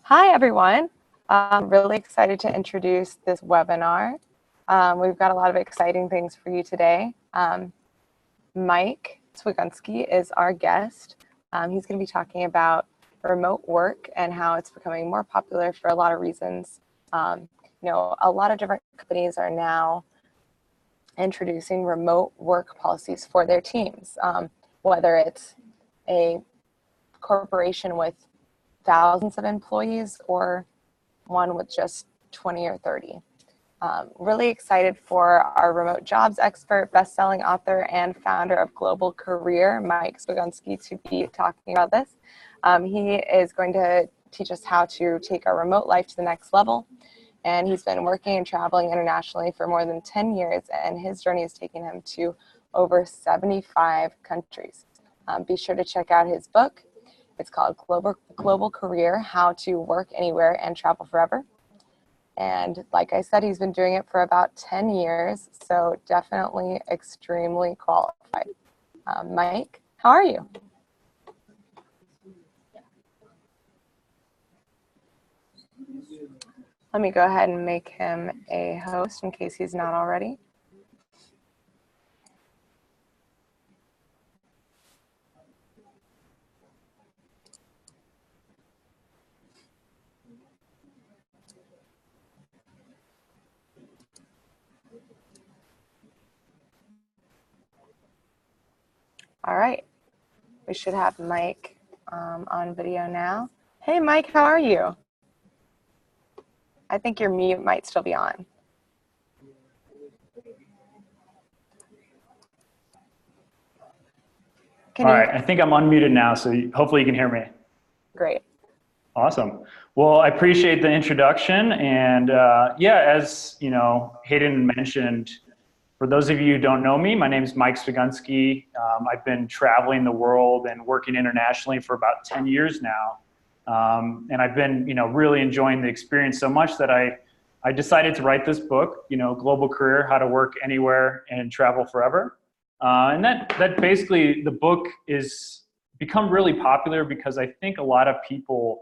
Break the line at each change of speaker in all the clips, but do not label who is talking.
Hi, everyone. I'm really excited to introduce this webinar. We've got a lot of exciting things for you today. Mike Swigunski is our guest. He's going to be talking about remote work and how it's becoming more popular for a lot of reasons. A lot of different companies are now introducing remote work policies for their teams, whether it's a corporation with thousands of employees or one with just 20 or 30. Really excited for our remote jobs expert, best-selling author, and founder of Global Career, Mike Swigunski, to be talking about this. He is going to teach us how to take our remote life to the next level. And he's been working and traveling internationally for more than 10 years, and his journey has taken him to over 75 countries. Be sure to check out his book. It's called Global Career, How to Work Anywhere and Travel Forever. And like I said, he's been doing it for about 10 years, so definitely extremely qualified. Mike, how are you? Let me go ahead and make him a host in case he's not already. All right, we should have Mike on video now. Hey, Mike, how are you? I think your mute might still be on.
All right, I think I'm unmuted now, so hopefully you can hear me.
Great.
Awesome. Well, I appreciate the introduction, and as you know, Hayden mentioned, for those of you who don't know me, my name is Mike Swigunski. I've been traveling the world and working internationally for about 10 years now, and I've been, really enjoying the experience so much that I decided to write this book, Global Career: How to Work Anywhere and Travel Forever. And that basically, the book is become really popular because I think a lot of people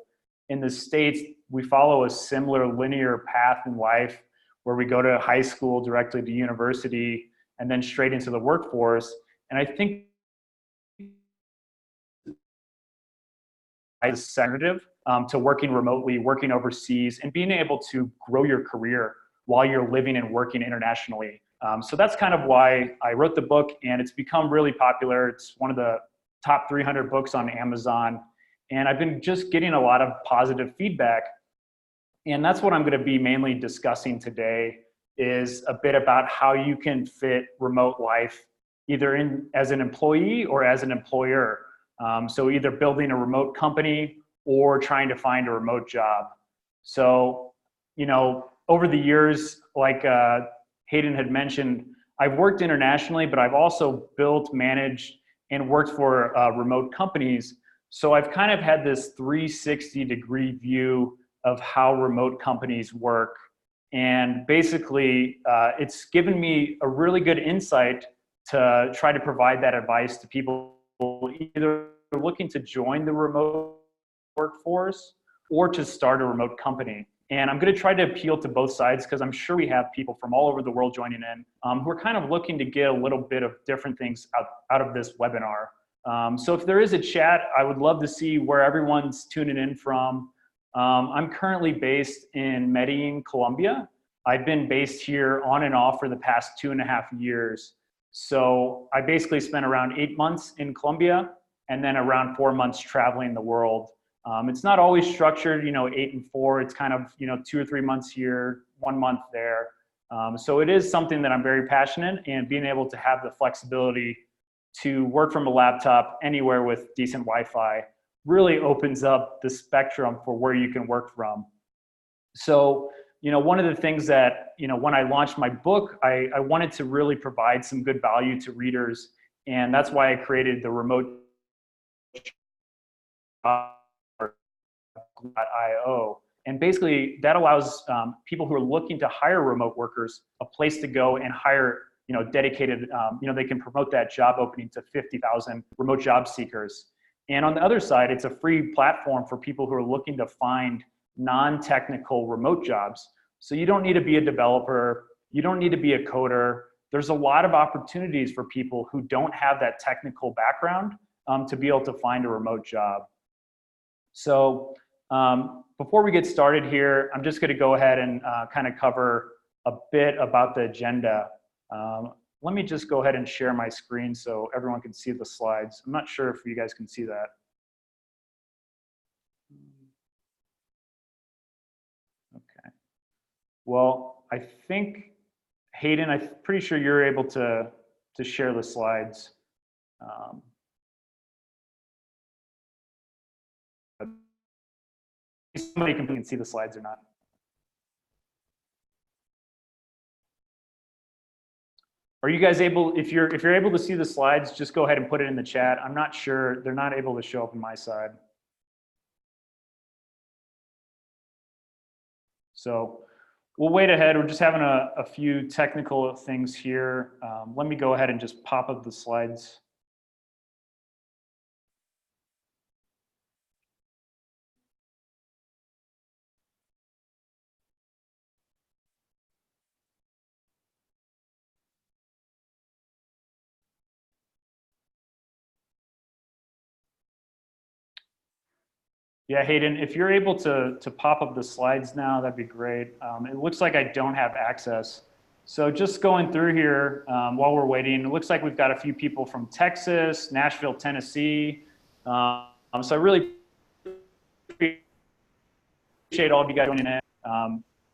in the States, we follow a similar linear path in life where we go to high school, directly to university, and then straight into the workforce. And I think as sensitive to working remotely, working overseas, and being able to grow your career while you're living and working internationally. So that's kind of why I wrote the book, and it's become really popular. It's one of the top 300 books on Amazon, and I've been just getting a lot of positive feedback. And that's what I'm going to be mainly discussing today, is a bit about how you can fit remote life either as an employee or as an employer. So either building a remote company or trying to find a remote job. So, over the years, like Hayden had mentioned, I've worked internationally, but I've also built, managed, and worked for remote companies. So I've kind of had this 360-degree view of how remote companies work. And basically, it's given me a really good insight to try to provide that advice to people either looking to join the remote workforce or to start a remote company. And I'm going to try to appeal to both sides because I'm sure we have people from all over the world joining in who are kind of looking to get a little bit of different things out of this webinar. So if there is a chat, I would love to see where everyone's tuning in from. I'm currently based in Medellin, Colombia. I've been based here on and off for the past 2.5 years. So I basically spent around 8 months in Colombia and then around 4 months traveling the world. It's not always structured, 8 and 4. It's kind of, 2 or 3 months here, 1 month there. So it is something that I'm very passionate in, and being able to have the flexibility to work from a laptop anywhere with decent Wi-Fi really opens up the spectrum for where you can work from. So, one of the things that, when I launched my book, I wanted to really provide some good value to readers. And that's why I created the remote .io. And basically that allows people who are looking to hire remote workers a place to go and hire, dedicated, they can promote that job opening to 50,000 remote job seekers. And on the other side, it's a free platform for people who are looking to find non-technical remote jobs. So you don't need to be a developer. You don't need to be a coder. There's a lot of opportunities for people who don't have that technical background to be able to find a remote job. So before we get started here, I'm just going to go ahead and kind of cover a bit about the agenda. Let me just go ahead and share my screen so everyone can see the slides. I'm not sure if you guys can see that. Okay. Well, I think, Hayden, I'm pretty sure you're able to share the slides. Somebody can see the slides or not. Are you guys able, if you're able to see the slides, just go ahead and put it in the chat. I'm not sure, they're not able to show up on my side. So we'll wait ahead. We're just having a few technical things here. Let me go ahead and just pop up the slides. Yeah, Hayden, if you're able to pop up the slides now, that'd be great. It looks like I don't have access. So just going through here while we're waiting, it looks like we've got a few people from Texas, Nashville, Tennessee. So I really appreciate all of you guys joining in.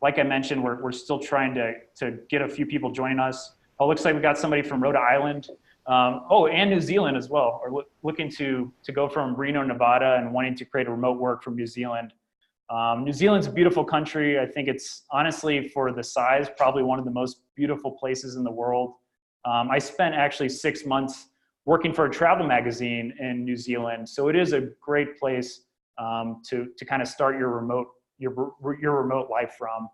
Like I mentioned, we're still trying to get a few people joining us. Oh, looks like we got somebody from Rhode Island. And New Zealand as well, or looking to go from Reno, Nevada and wanting to create a remote work from New Zealand. New Zealand's a beautiful country. I think it's honestly, for the size, probably one of the most beautiful places in the world. I spent actually 6 months working for a travel magazine in New Zealand. So it is a great place to kind of start your remote life from.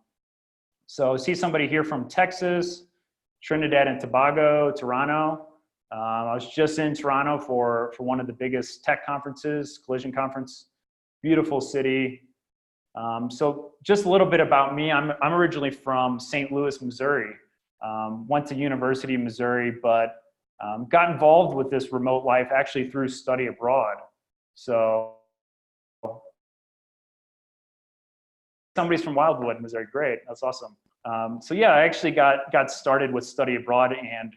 So I see somebody here from Texas, Trinidad and Tobago, Toronto. I was just in Toronto for one of the biggest tech conferences, Collision Conference. Beautiful city. So just a little bit about me. I'm originally from St. Louis, Missouri. Went to University of Missouri, but got involved with this remote life actually through study abroad. So somebody's from Wildwood, Missouri. Great, that's awesome. So yeah, I actually got started with study abroad, and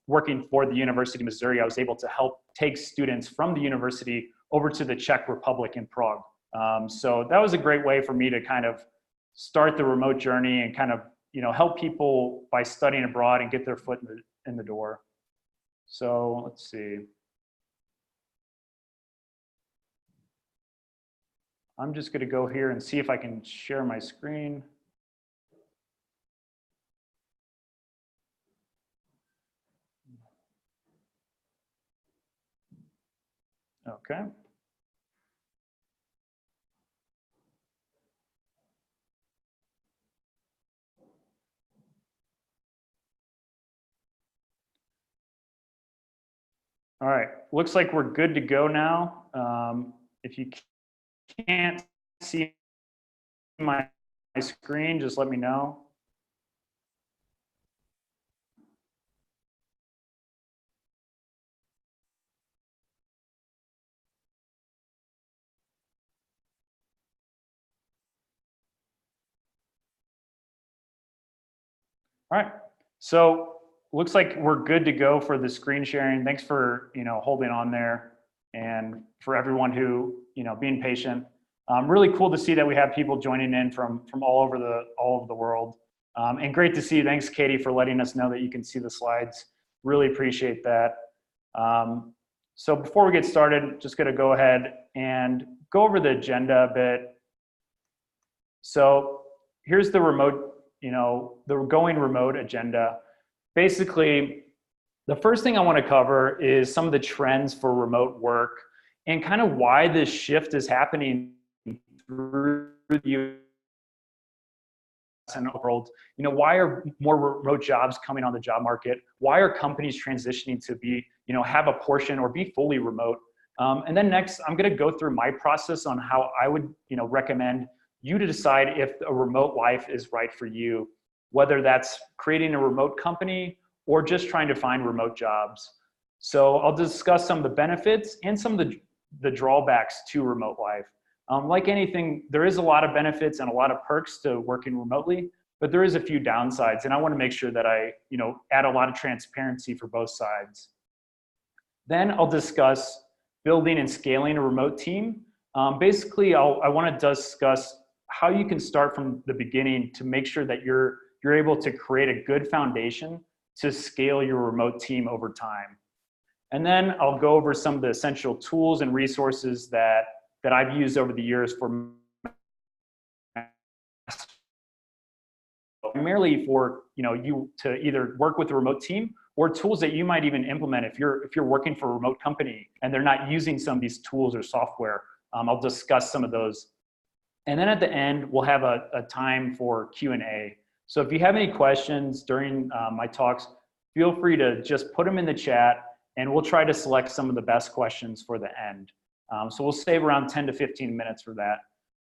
working for the University of Missouri, I was able to help take students from the university over to the Czech Republic in Prague. So that was a great way for me to kind of start the remote journey and kind of help people by studying abroad and get their foot in the door. So let's see. I'm just going to go here and see if I can share my screen. Okay. All right, looks like we're good to go now. If you can't see my screen, just let me know. All right, so looks like we're good to go for the screen sharing. Thanks for holding on there, and for everyone who being patient. Really cool to see that we have people joining in from all over the world, and great to see. Thanks, Katie, for letting us know that you can see the slides. Really appreciate that. So before we get started, just going to go ahead and go over the agenda a bit. So here's the remote. The going remote agenda. Basically, the first thing I want to cover is some of the trends for remote work and kind of why this shift is happening through the US and the world. Why are more remote jobs coming on the job market? Why are companies transitioning to be, have a portion or be fully remote? And then next, I'm going to go through my process on how I would, recommend you to decide if a remote life is right for you, whether that's creating a remote company or just trying to find remote jobs. So I'll discuss some of the benefits and some of the drawbacks to remote life. Like anything, there is a lot of benefits and a lot of perks to working remotely, but there is a few downsides, and I want to make sure that I, add a lot of transparency for both sides. Then I'll discuss building and scaling a remote team. Basically, I want to discuss how you can start from the beginning to make sure that you're able to create a good foundation to scale your remote team over time. And then I'll go over some of the essential tools and resources that I've used over the years for primarily for you to either work with a remote team or tools that you might even implement if you're working for a remote company and they're not using some of these tools or software. I'll discuss some of those. And then at the end, we'll have a time for Q&A. So if you have any questions during my talks, feel free to just put them in the chat and we'll try to select some of the best questions for the end. So we'll save around 10 to 15 minutes for that.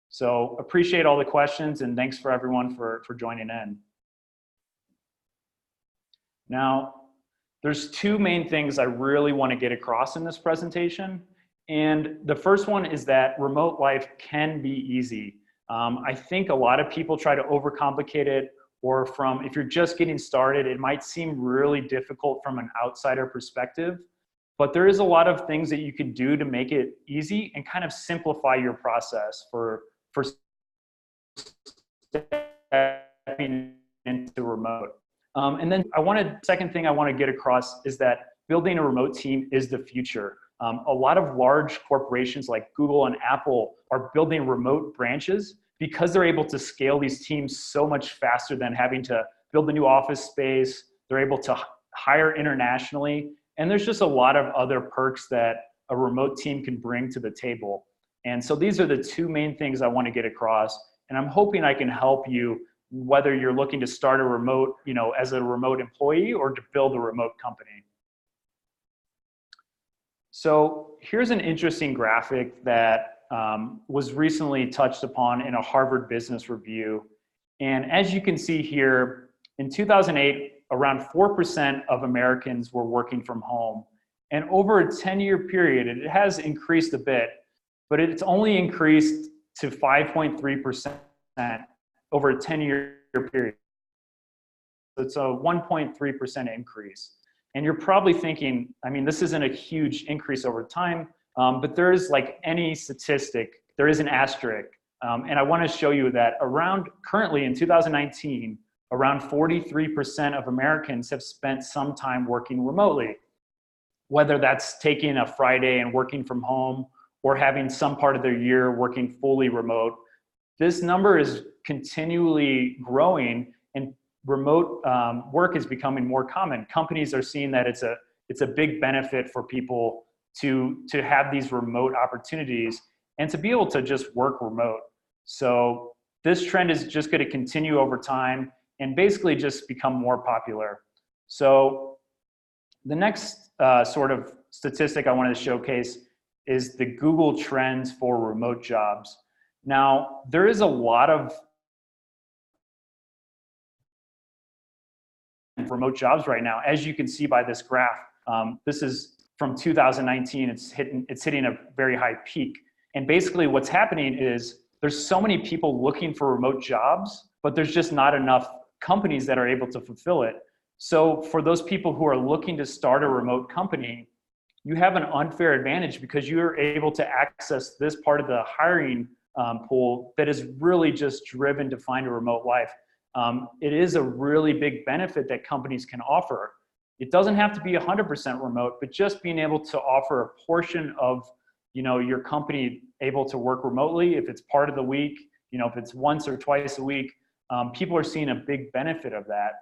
So appreciate all the questions and thanks for everyone for joining in. Now, there's two main things I really want to get across in this presentation. And the first one is that remote life can be easy. I think a lot of people try to overcomplicate it, or if you're just getting started, it might seem really difficult from an outsider perspective. But there is a lot of things that you can do to make it easy and kind of simplify your process for stepping into remote. And then second thing I want to get across is that building a remote team is the future. A lot of large corporations like Google and Apple are building remote branches because they're able to scale these teams so much faster than having to build a new office space. They're able to hire internationally. And there's just a lot of other perks that a remote team can bring to the table. And so these are the two main things I want to get across. And I'm hoping I can help you, whether you're looking to start a remote, as a remote employee or to build a remote company. So here's an interesting graphic that was recently touched upon in a Harvard Business Review. And as you can see here, in 2008, around 4% of Americans were working from home. And over a 10-year period, it has increased a bit, but it's only increased to 5.3% over a 10-year period. So it's a 1.3% increase. And you're probably thinking, this isn't a huge increase over time, but there is, like any statistic, there is an asterisk. And I want to show you that currently in 2019, around 43% of Americans have spent some time working remotely, whether that's taking a Friday and working from home or having some part of their year working fully remote. This number is continually growing, and remote work is becoming more common. Companies are seeing that it's a big benefit for people to have these remote opportunities and to be able to just work remote. So this trend is just going to continue over time and basically just become more popular. So the next sort of statistic I wanted to showcase is the Google trends for remote jobs. Now, there is a lot of remote jobs right now, as you can see by this graph. This is from 2019. It's hitting a very high peak. And basically what's happening is there's so many people looking for remote jobs, but there's just not enough companies that are able to fulfill it. So for those people who are looking to start a remote company, you have an unfair advantage because you're able to access this part of the hiring pool that is really just driven to find a remote life. It is a really big benefit that companies can offer. It doesn't have to be 100% remote, but just being able to offer a portion of your company able to work remotely, if it's part of the week, if it's once or twice a week, people are seeing a big benefit of that.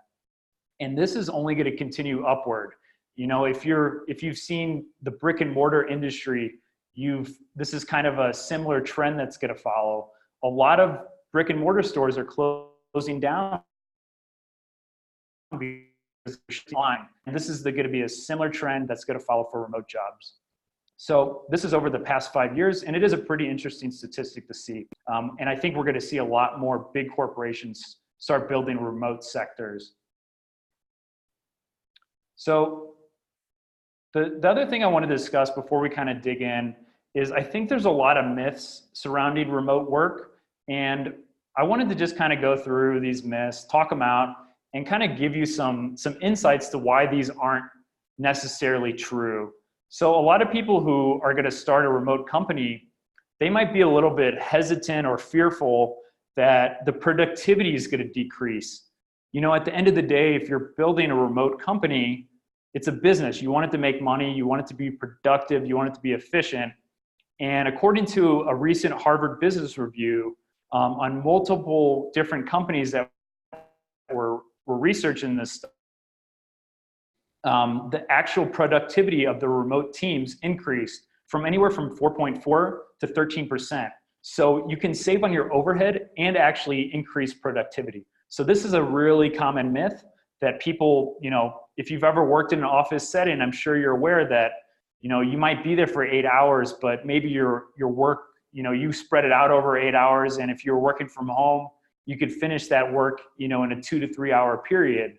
And this is only going to continue upward. If you've seen the brick and mortar industry, this is kind of a similar trend that's going to follow. A lot of brick and mortar stores are closing down because they're online. And this is going to be a similar trend that's going to follow for remote jobs. So this is over the past 5 years, and it is a pretty interesting statistic to see. And I think we're going to see a lot more big corporations start building remote sectors. So the other thing I want to discuss before we kind of dig in is I think there's a lot of myths surrounding remote work, and I wanted to just kind of go through these myths, talk them out, and kind of give you some insights to why these aren't necessarily true. So a lot of people who are going to start a remote company, they might be a little bit hesitant or fearful that the productivity is going to decrease. You know, at the end of the day, if you're building a remote company, it's a business. You want it to make money, you want it to be productive, you want it to be efficient. And according to a recent Harvard Business Review, on multiple different companies that were researching this stuff, the actual productivity of the remote teams increased from anywhere from 4.4 to 13%. So you can save on your overhead and actually increase productivity. So this is a really common myth that people, you know, if you've ever worked in an office setting, I'm sure you're aware that, you know, you might be there for 8 hours, but maybe your work, you know, you spread it out over 8 hours. And if you're working from home, you could finish that work, you know, in a 2 to 3 hour period.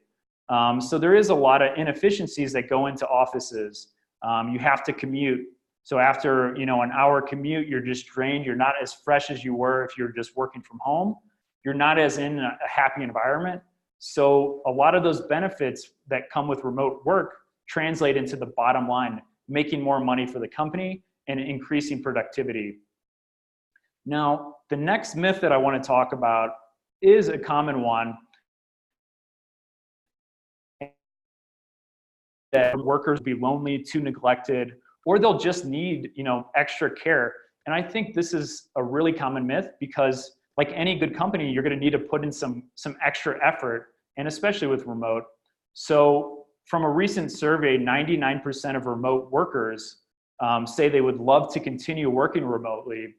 So there is a lot of inefficiencies that go into offices. You have to commute. So after, you know, an hour commute, you're just drained. You're not as fresh as you were if you're just working from home. You're not as in a happy environment. So a lot of those benefits that come with remote work translate into the bottom line, making more money for the company and increasing productivity. Now, the next myth that I want to talk about is a common one, that workers will be lonely, too neglected, or they'll just need, you know, extra care. And I think this is a really common myth because, like any good company, you're going to need to put in some extra effort, and especially with remote. So from a recent survey, 99% of remote workers say they would love to continue working remotely,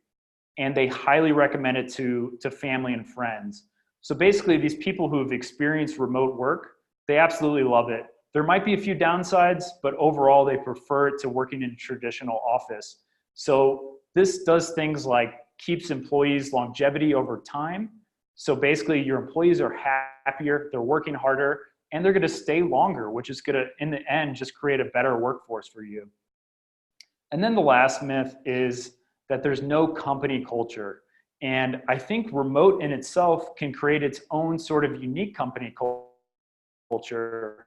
and they highly recommend it to family and friends. So basically, these people who have experienced remote work, they absolutely love it. There might be a few downsides, but overall, they prefer it to working in a traditional office. So this does things like keeps employees' longevity over time. So basically, your employees are happier, they're working harder, and they're going to stay longer, which is going to, in the end, just create a better workforce for you. And then the last myth is that there's no company culture. And I think remote in itself can create its own sort of unique company culture,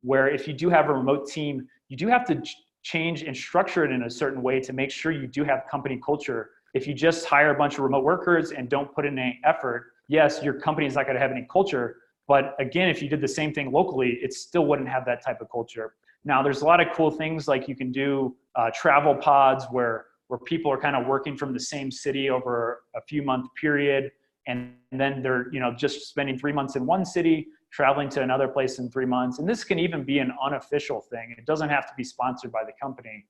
where if you do have a remote team, you do have to change and structure it in a certain way to make sure you do have company culture. If you just hire a bunch of remote workers and don't put in any effort, yes, your company is not going to have any culture. But again, if you did the same thing locally, it still wouldn't have that type of culture. Now, there's a lot of cool things like you can do travel pods where people are kind of working from the same city over a few month period. And then they're, you know, just spending 3 months in one city, traveling to another place in 3 months. And this can even be an unofficial thing. It doesn't have to be sponsored by the company.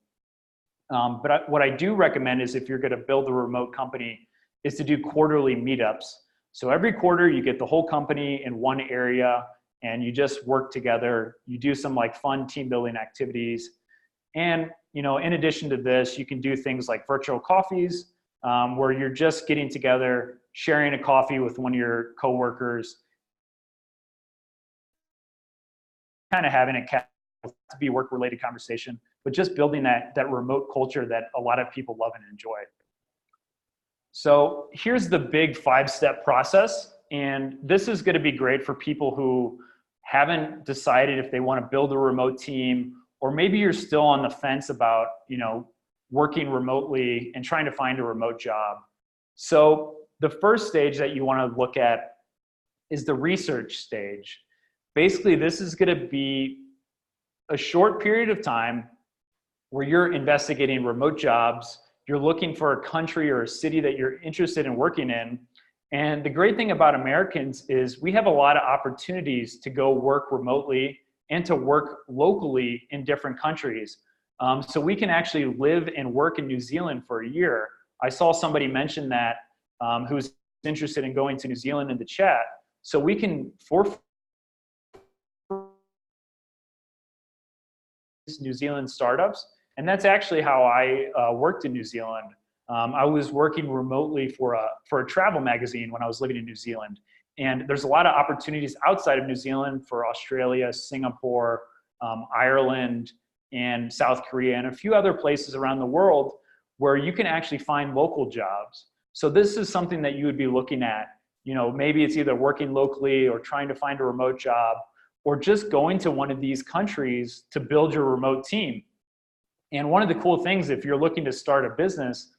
But what I do recommend is if you're going to build a remote company is to do quarterly meetups. So every quarter you get the whole company in one area and you just work together. You do some like fun team building activities. And, you know, in addition to this, you can do things like virtual coffees where you're just getting together, sharing a coffee with one of your coworkers, kind of having a to be work-related conversation, but just building that remote culture that a lot of people love and enjoy. So here's the big 5-step process. And this is going to be great for people who haven't decided if they want to build a remote team, or maybe you're still on the fence about, you know, working remotely and trying to find a remote job. So the first stage that you want to look at is the research stage. Basically, this is going to be a short period of time where you're investigating remote jobs. You're looking for a country or a city that you're interested in working in. And the great thing about Americans is we have a lot of opportunities to go work remotely and to work locally in different countries. So we can actually live and work in New Zealand for a year. I saw somebody mention that who's interested in going to New Zealand in the chat. So we can, for New Zealand startups. And that's actually how I worked in New Zealand. I was working remotely for a travel magazine when I was living in New Zealand. And there's a lot of opportunities outside of New Zealand for Australia, Singapore, Ireland, and South Korea, and a few other places around the world where you can actually find local jobs. So this is something that you would be looking at. Maybe it's either working locally or trying to find a remote job, or just going to one of these countries to build your remote team. And one of the cool things, if you're looking to start a business,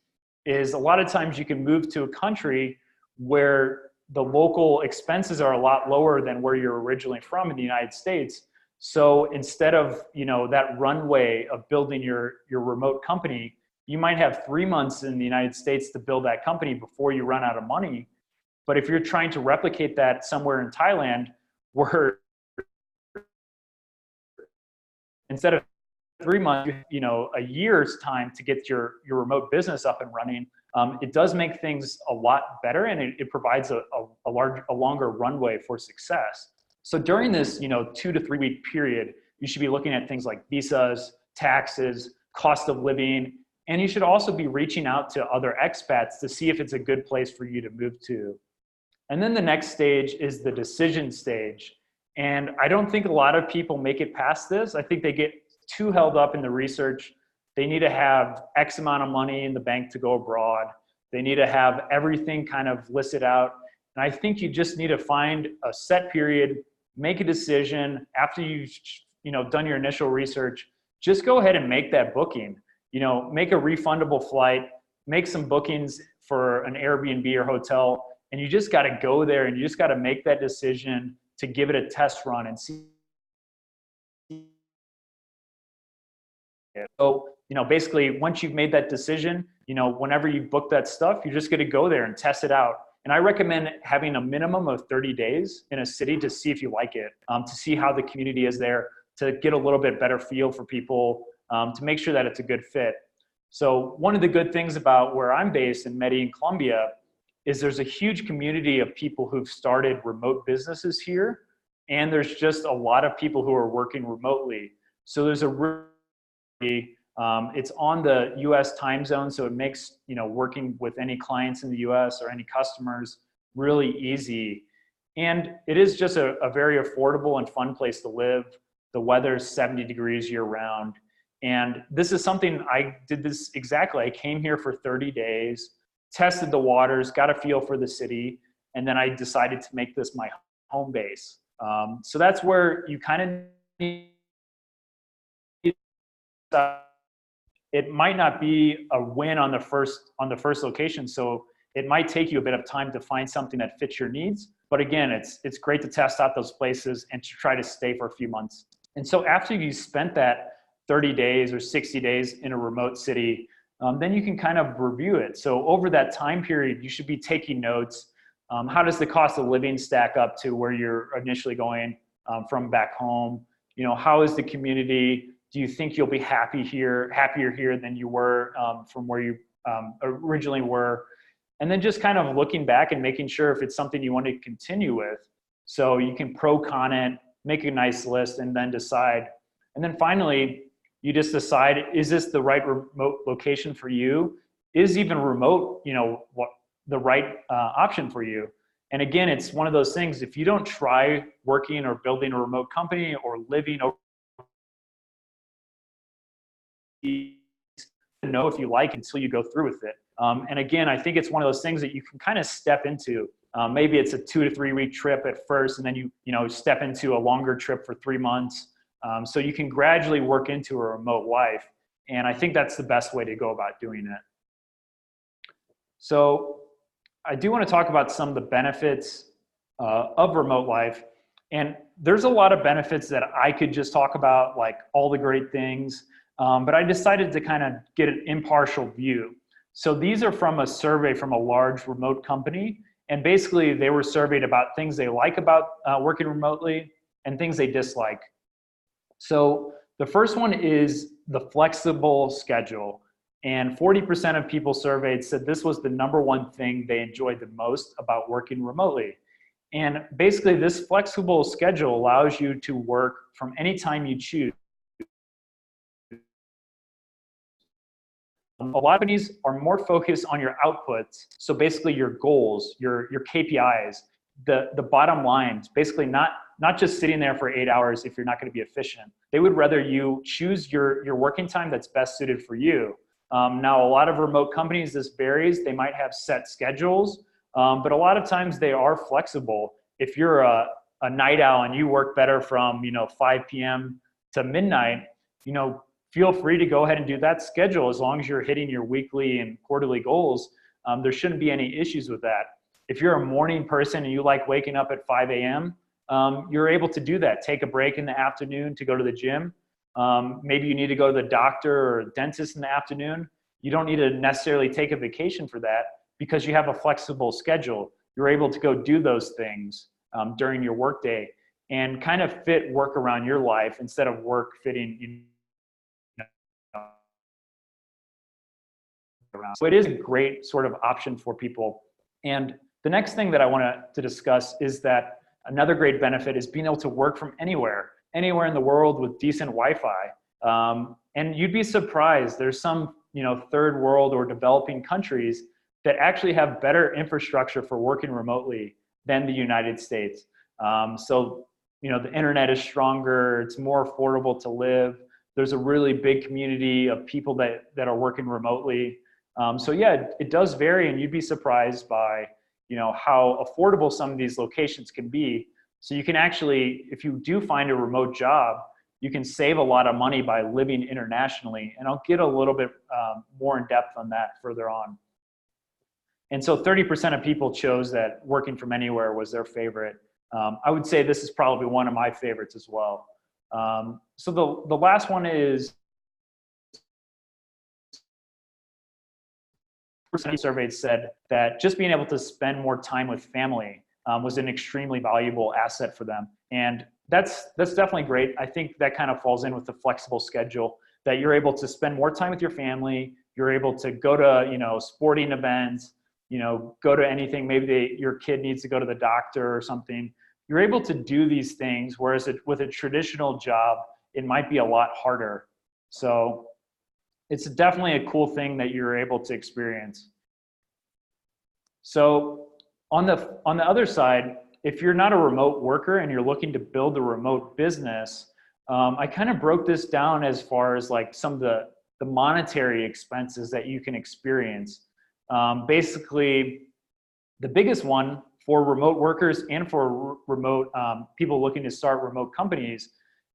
is a lot of times you can move to a country where the local expenses are a lot lower than where you're originally from in the United States. So instead of that runway of building your remote company, you might have 3 months in the United States to build that company before you run out of money. But if you're trying to replicate that somewhere in Thailand, where instead of 3 months, a year's time to get your remote business up and running, it does make things a lot better, and it provides a longer runway for success. So during this 2 to 3 week period, you should be looking at things like visas, taxes, cost of living, and you should also be reaching out to other expats to see if it's a good place for you to move to. And then the next stage is the decision stage. And I don't think a lot of people make it past this. I think they get too held up in the research. They need to have X amount of money in the bank to go abroad. They need to have everything kind of listed out. And I think you just need to find a set period, make a decision after you've done your initial research. Just go ahead and make that booking. Make a refundable flight, make some bookings for an Airbnb or hotel, and you just got to go there and you just got to make that decision to give it a test run and see. So, basically once you've made that decision, whenever you book that stuff, you're just going to go there and test it out. And I recommend having a minimum of 30 days in a city to see if you like it, to see how the community is there, to get a little bit better feel for people, to make sure that it's a good fit. So one of the good things about where I'm based in Medellin, Colombia, is there's a huge community of people who've started remote businesses here. And there's just a lot of people who are working remotely. So there's it's on the US time zone. So it makes, working with any clients in the US or any customers really easy. And it is just a very affordable and fun place to live. The weather's 70 degrees year round. And this is something I did this exactly. I came here for 30 days, tested the waters, got a feel for the city, and then I decided to make this my home base. So that's where you kind of need. It might not be a win on the first location, so it might take you a bit of time to find something that fits your needs. But again, it's great to test out those places and to try to stay for a few months. And so after you spent that 30 days or 60 days in a remote city, then you can kind of review it. So over that time period, you should be taking notes. How does the cost of living stack up to where you're initially going from back home? How is the community? Do you think you'll be happier here than you were from where you originally were? And then just kind of looking back and making sure if it's something you want to continue with. So you can pro-con it, make a nice list, and then decide. And then finally, you just decide, is this the right remote location for you? Is even remote, what the right option for you? And again, it's one of those things, if you don't try working or building a remote company or living over, know if you like it until you go through with it. And again, I think it's one of those things that you can kind of step into. Maybe it's a 2 to 3 week trip at first, and then you step into a longer trip for 3 months. So you can gradually work into a remote life. And I think that's the best way to go about doing it. So I do want to talk about some of the benefits of remote life. And there's a lot of benefits that I could just talk about, like all the great things. But I decided to kind of get an impartial view. So these are from a survey from a large remote company. And basically they were surveyed about things they like about working remotely and things they dislike. So the first one is the flexible schedule. And 40% of people surveyed said this was the #1 thing they enjoyed the most about working remotely. And basically this flexible schedule allows you to work from any time you choose. A lot of companies are more focused on your outputs. So basically your goals, your KPIs, the bottom lines, basically not just sitting there for 8 hours if you're not going to be efficient. They would rather you choose your working time that's best suited for you. Now, a lot of remote companies, this varies. They might have set schedules, but a lot of times they are flexible. If you're a night owl and you work better from 5 p.m. to midnight, feel free to go ahead and do that schedule as long as you're hitting your weekly and quarterly goals. There shouldn't be any issues with that. If you're a morning person and you like waking up at 5 a.m., you're able to do that. Take a break in the afternoon to go to the gym. Maybe you need to go to the doctor or dentist in the afternoon. You don't need to necessarily take a vacation for that because you have a flexible schedule. You're able to go do those things during your workday and kind of fit work around your life instead of work fitting around. So it is a great sort of option for people. And the next thing that I want to discuss is that another great benefit is being able to work from anywhere in the world with decent Wi-Fi. And you'd be surprised. There's some, third world or developing countries that actually have better infrastructure for working remotely than the United States. So, the internet is stronger. It's more affordable to live. There's a really big community of people that are working remotely. So yeah, it does vary, and you'd be surprised by, how affordable some of these locations can be. So you can actually, if you do find a remote job, you can save a lot of money by living internationally. And I'll get a little bit more in depth on that further on. And so 30% of people chose that working from anywhere was their favorite. I would say this is probably one of my favorites as well. So the last one is, surveyed said that just being able to spend more time with family was an extremely valuable asset for them. And that's definitely great. I think that kind of falls in with the flexible schedule, that you're able to spend more time with your family. You're able to go to, sporting events, go to anything. Maybe your kid needs to go to the doctor or something. You're able to do these things, whereas with a traditional job, it might be a lot harder. So it's definitely a cool thing that you're able to experience. So on the other side, if you're not a remote worker and you're looking to build a remote business, I kind of broke this down as far as like some of the monetary expenses that you can experience. Basically, the biggest one for remote workers and for remote people looking to start remote companies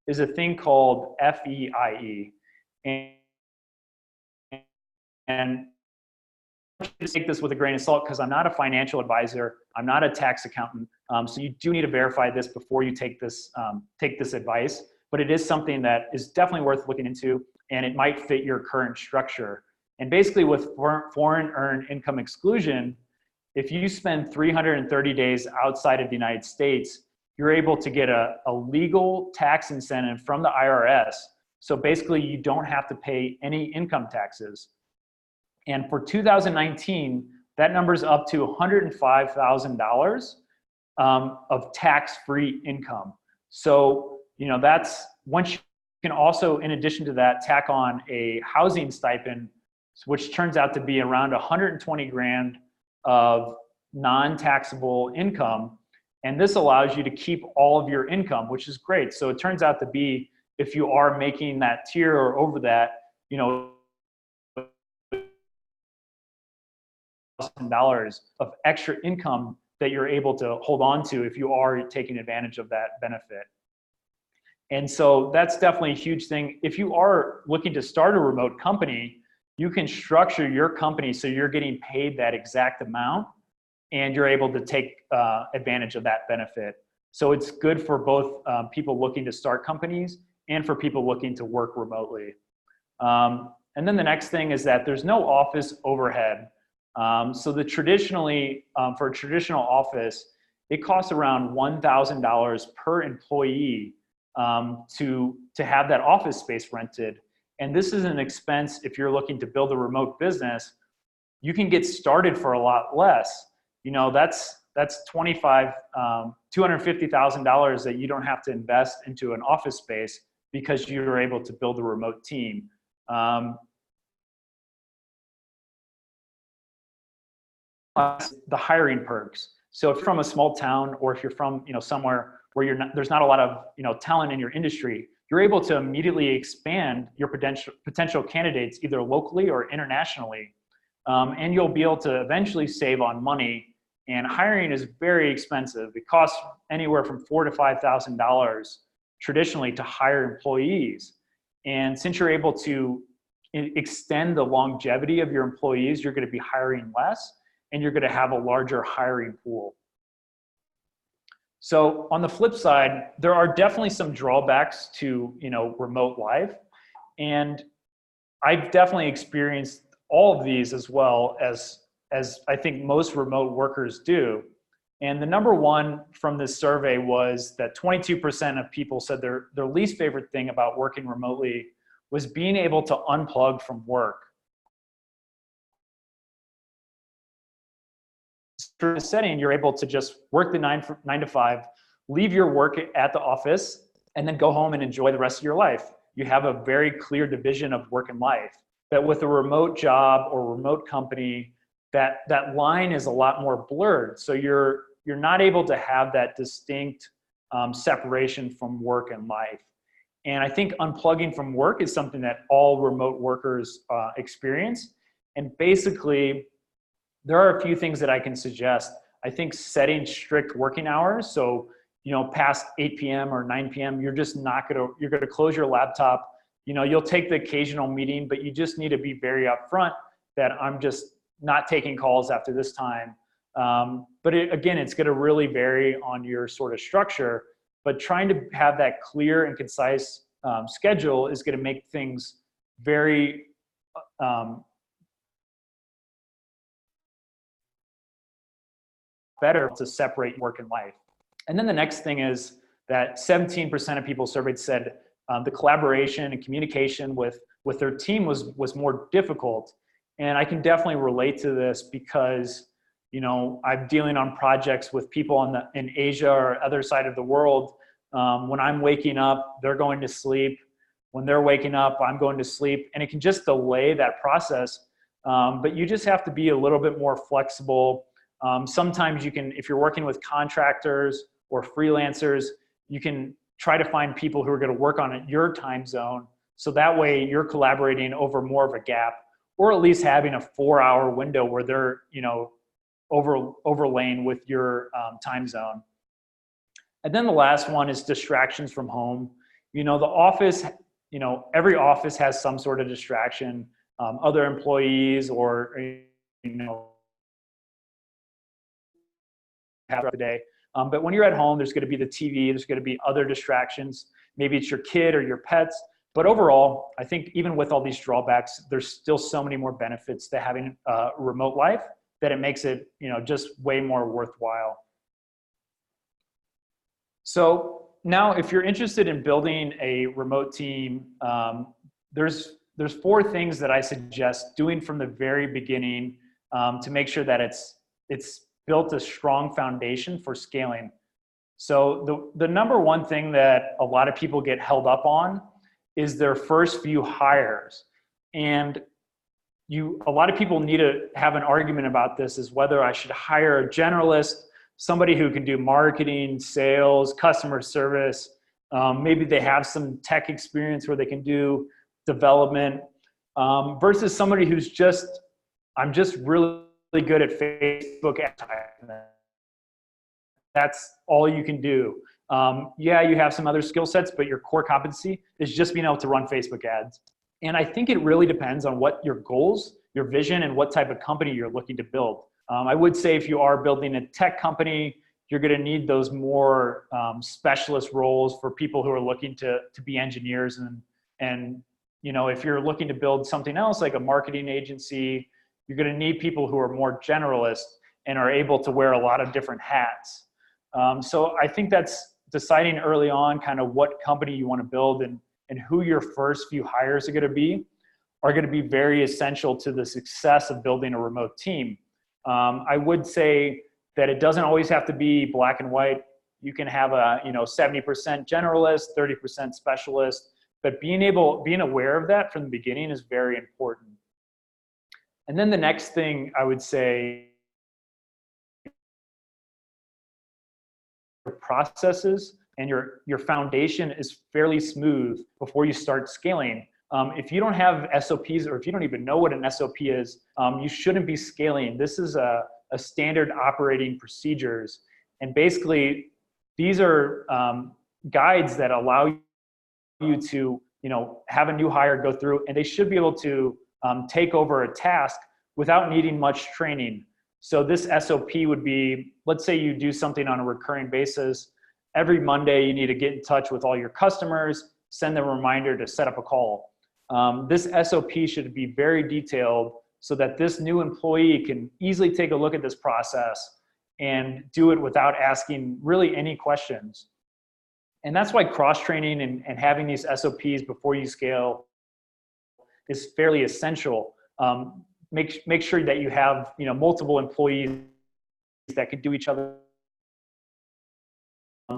is a thing called FEIE. And just take this with a grain of salt because I'm not a financial advisor. I'm not a tax accountant. So you do need to verify this before you take this advice. But it is something that is definitely worth looking into, and it might fit your current structure. And basically with foreign earned income exclusion, if you spend 330 days outside of the United States, you're able to get a legal tax incentive from the IRS. So basically you don't have to pay any income taxes. And for 2019, that number's up to $105,000 of tax-free income. So, that's, once you can also, in addition to that, tack on a housing stipend, which turns out to be around 120 grand of non-taxable income. And this allows you to keep all of your income, which is great. So it turns out to be, if you are making that tier or over that, $1,000 of extra income that you're able to hold on to if you are taking advantage of that benefit. And so that's definitely a huge thing. If you are looking to start a remote company, you can structure your company so you're getting paid that exact amount and you're able to take advantage of that benefit. So it's good for both people looking to start companies and for people looking to work remotely. And then the next thing is that there's no office overhead. So traditionally, for a traditional office, it costs around $1,000 per employee to have that office space rented. And this is an expense if you're looking to build a remote business. You can get started for a lot less. That's $250,000 that you don't have to invest into an office space because you're able to build a remote team. the hiring perks. So if you're from a small town, or if you're from, somewhere where there's not a lot of, talent in your industry, you're able to immediately expand your potential candidates either locally or internationally. And you'll be able to eventually save on money. And hiring is very expensive. It costs anywhere from $4,000 to $5,000 traditionally to hire employees. And since you're able to extend the longevity of your employees, you're going to be hiring less, and you're going to have a larger hiring pool. So on the flip side, there are definitely some drawbacks to, remote life. And I've definitely experienced all of these as well as I think most remote workers do. And the number one from this survey was that 22% of people said their least favorite thing about working remotely was being able to unplug from work. For the setting, you're able to just work the 9 to 5, leave your work at the office, and then go home and enjoy the rest of your life. You have a very clear division of work and life. But with a remote job or remote company, that line is a lot more blurred. So you're not able to have that distinct separation from work and life. And I think unplugging from work is something that all remote workers experience. And basically, there are a few things that I can suggest. I think setting strict working hours. So, past 8 p.m. or 9 p.m., you're just not you're gonna close your laptop. You'll take the occasional meeting, but you just need to be very upfront that I'm just not taking calls after this time. But again, it's gonna really vary on your sort of structure, but trying to have that clear and concise schedule is gonna make things very better to separate work and life. And then the next thing is that 17% of people surveyed said the collaboration and communication with their team was more difficult. And I can definitely relate to this because, I'm dealing on projects with people in Asia or other side of the world. When I'm waking up, they're going to sleep. When they're waking up, I'm going to sleep. And it can just delay that process. But you just have to be a little bit more flexible. Sometimes you can, if you're working with contractors or freelancers, you can try to find people who are going to work on your time zone. So that way you're collaborating over more of a gap, or at least having a 4-hour window where they're, overlaying with your time zone. And then the last one is distractions from home. The office, every office has some sort of distraction, other employees or, have the day. But when you're at home, there's going to be the TV, there's going to be other distractions. Maybe it's your kid or your pets. But overall, I think even with all these drawbacks, there's still so many more benefits to having a remote life that it makes it, just way more worthwhile. So now if you're interested in building a remote team, there's 4 things that I suggest doing from the very beginning to make sure that it's built a strong foundation for scaling. So the number one thing that a lot of people get held up on is their first few hires. And a lot of people need to have an argument about this, is whether I should hire a generalist, somebody who can do marketing, sales, customer service. Maybe they have some tech experience where they can do development, versus somebody who's I'm just really good at Facebook advertising. That's all you can do. Yeah, you have some other skill sets, but your core competency is just being able to run Facebook ads. And I think it really depends on what your goals, your vision, and what type of company you're looking to build. I would say if you are building a tech company, you're going to need those more specialist roles for people who are looking to be engineers. And if you're looking to build something else like a marketing agency, you're going to need people who are more generalist and are able to wear a lot of different hats. So I think that's deciding early on kind of what company you want to build and who your first few hires are going to be very essential to the success of building a remote team. I would say that it doesn't always have to be black and white. You can have a 70% generalist, 30% specialist, but being aware of that from the beginning is very important. And then the next thing I would say processes and your foundation is fairly smooth before you start scaling. If you don't have SOPs, or if you don't even know what an SOP is, you shouldn't be scaling. This is a standard operating procedures. And basically, these are guides that allow you to, have a new hire go through, and they should be able to take over a task without needing much training. So this SOP would be, let's say you do something on a recurring basis. Every Monday, you need to get in touch with all your customers, send them a reminder to set up a call. This SOP should be very detailed so that this new employee can easily take a look at this process and do it without asking really any questions. And that's why cross-training and having these SOPs before you scale is fairly essential. Make sure that you have multiple employees that could do each other.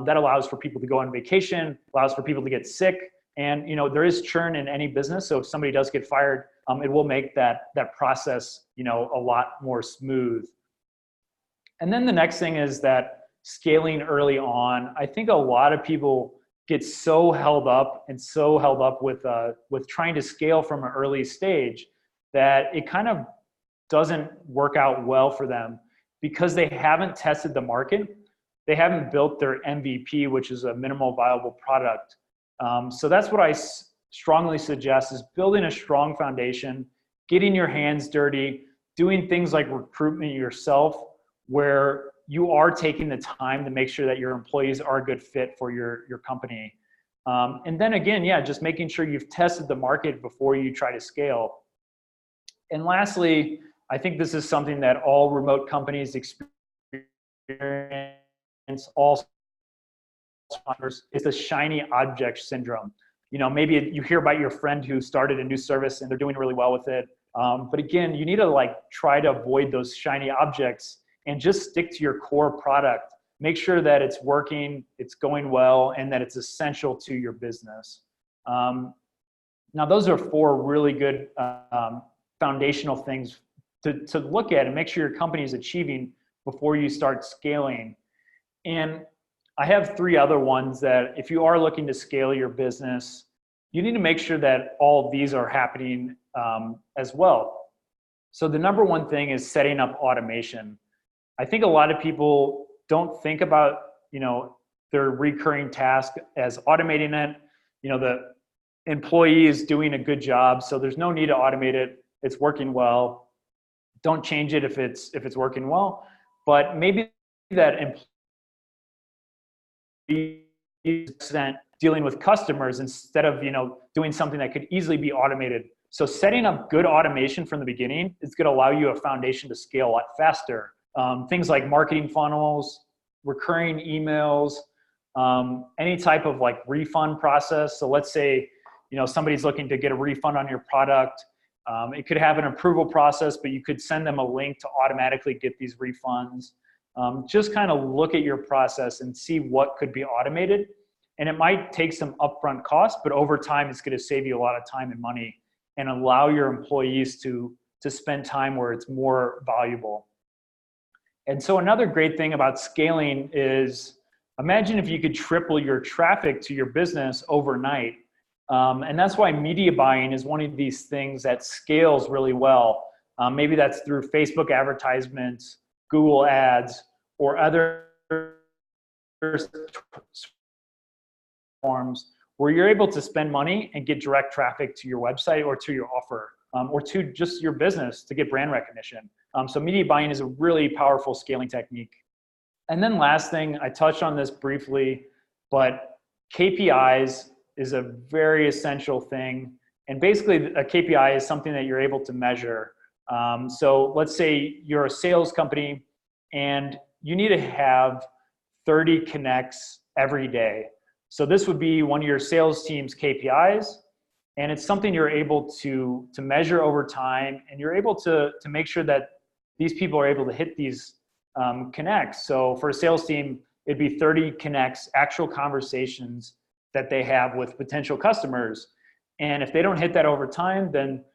That allows for people to go on vacation, allows for people to get sick. And there is churn in any business. So if somebody does get fired, it will make that process a lot more smooth. And then the next thing is that scaling early on. I think a lot of people get so held up with trying to scale from an early stage that it kind of doesn't work out well for them because they haven't tested the market. They haven't built their MVP, which is a minimal viable product. So that's what I strongly suggest, is building a strong foundation, getting your hands dirty, doing things like recruitment yourself, where you are taking the time to make sure that your employees are a good fit for your company. And then again, just making sure you've tested the market before you try to scale. And lastly, I think this is something that all remote companies experience, all sponsors, is the shiny object syndrome. Maybe you hear about your friend who started a new service and they're doing really well with it. But again, you need to try to avoid those shiny objects and just stick to your core product. Make sure that it's working, it's going well, and that it's essential to your business. Now, those are 4 really good foundational things to look at and make sure your company is achieving before you start scaling. And I have 3 other ones that if you are looking to scale your business, you need to make sure that all of these are happening as well. So the number one thing is setting up automation. I think a lot of people don't think about, their recurring task as automating it. The employee is doing a good job, so there's no need to automate it. It's working well. Don't change it if it's working well. But maybe that employee is dealing with customers instead of, doing something that could easily be automated. So setting up good automation from the beginning is going to allow you a foundation to scale a lot faster. Things like marketing funnels, recurring emails, any type of refund process. So let's say, somebody's looking to get a refund on your product. It could have an approval process, but you could send them a link to automatically get these refunds. Just kind of look at your process and see what could be automated. And it might take some upfront costs, but over time, it's going to save you a lot of time and money and allow your employees to spend time where it's more valuable. And so another great thing about scaling is, imagine if you could triple your traffic to your business overnight. And that's why media buying is one of these things that scales really well. Maybe that's through Facebook advertisements, Google ads, or other forms where you're able to spend money and get direct traffic to your website or to your offer, or to just your business to get brand recognition. So media buying is a really powerful scaling technique. And then last thing, I touched on this briefly, but KPIs is a very essential thing. And basically a KPI is something that you're able to measure. So let's say you're a sales company and you need to have 30 connects every day. So this would be one of your sales team's KPIs. And it's something you're able to measure over time, and you're able to make sure that these people are able to hit these connects. So for a sales team, it'd be 30 connects, actual conversations that they have with potential customers. And if they don't hit that over time, then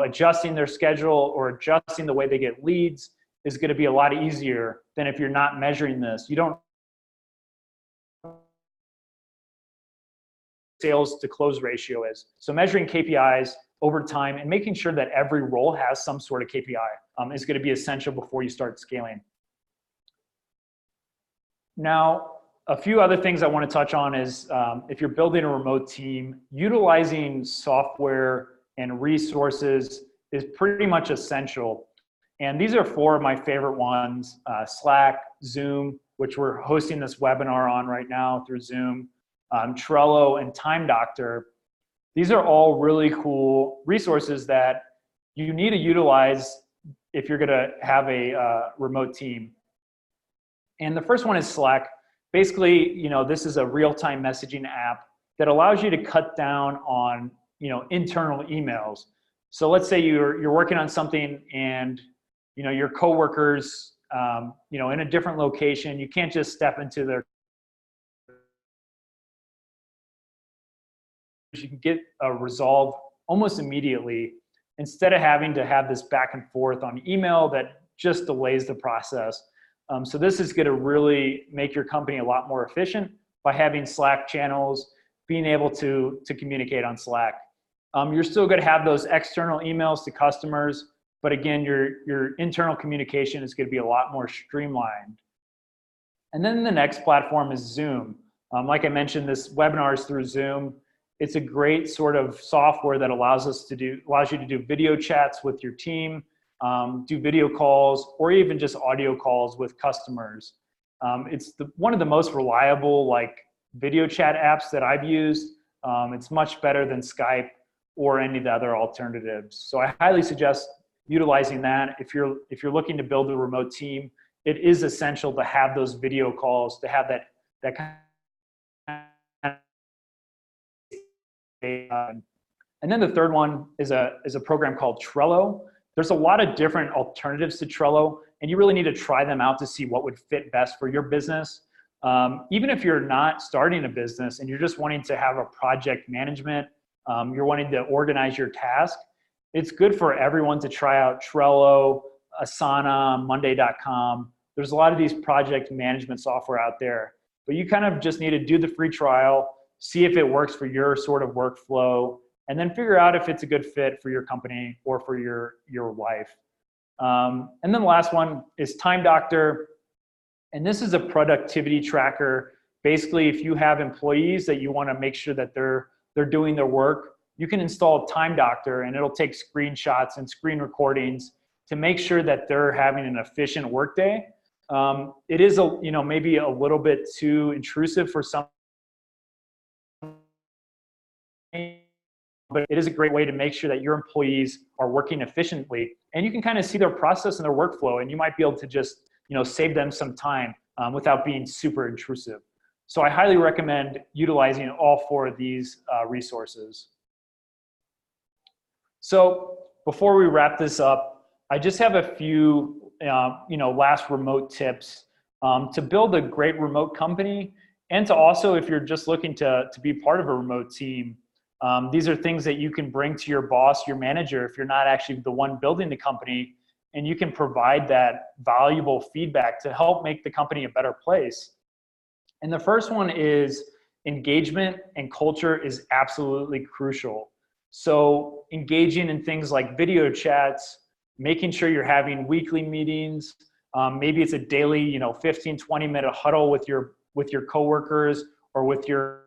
adjusting their schedule or adjusting the way they get leads is going to be a lot easier than if you're not measuring this. You don't sales to close ratio is. So measuring KPIs over time and making sure that every role has some sort of KPI is going to be essential before you start scaling. Now, a few other things I want to touch on is if you're building a remote team, utilizing software and resources is pretty much essential. And these are four of my favorite ones: Slack, Zoom, which we're hosting this webinar on right now through Zoom, Trello, and Time Doctor. These are all really cool resources that you need to utilize if you're going to have a remote team. And the first one is Slack. Basically, this is a real-time messaging app that allows you to cut down on, internal emails. So let's say you're working on something and, your coworkers, in a different location, you can't just step into their. You can get a resolve almost immediately instead of having to have this back and forth on email that just delays the process. So this is going to really make your company a lot more efficient by having Slack channels, being able to communicate on Slack. You're still going to have those external emails to customers, but again, your internal communication is going to be a lot more streamlined. And then the next platform is Zoom. Like I mentioned, this webinar is through Zoom. It's a great sort of software that allows you to do video chats with your team, do video calls, or even just audio calls with customers. It's one of the most reliable video chat apps that I've used. It's much better than Skype or any of the other alternatives. So I highly suggest utilizing that. If you're looking to build a remote team, it is essential to have those video calls, to have that kind of. And then the third one is a program called Trello. There's a lot of different alternatives to Trello, and you really need to try them out to see what would fit best for your business. Even if you're not starting a business and you're just wanting to have a project management, you're wanting to organize your task, it's good for everyone to try out Trello, Asana, Monday.com. There's a lot of these project management software out there, but you kind of just need to do the free trial, see if it works for your sort of workflow, and then figure out if it's a good fit for your company or for your life. And then the last one is Time Doctor. And this is a productivity tracker. Basically, if you have employees that you want to make sure that they're doing their work, you can install Time Doctor and it'll take screenshots and screen recordings to make sure that they're having an efficient workday. It is maybe a little bit too intrusive for some, but it is a great way to make sure that your employees are working efficiently, and you can kind of see their process and their workflow, and you might be able to just save them some time without being super intrusive. So I highly recommend utilizing all four of these resources. So before we wrap this up, I just have a few last remote tips to build a great remote company, and to also, if you're just looking to be part of a remote team, these are things that you can bring to your boss, your manager, if you're not actually the one building the company, and you can provide that valuable feedback to help make the company a better place. And the first one is engagement and culture is absolutely crucial. So engaging in things like video chats, making sure you're having weekly meetings, maybe it's a daily 15, 20-minute huddle with your coworkers or with your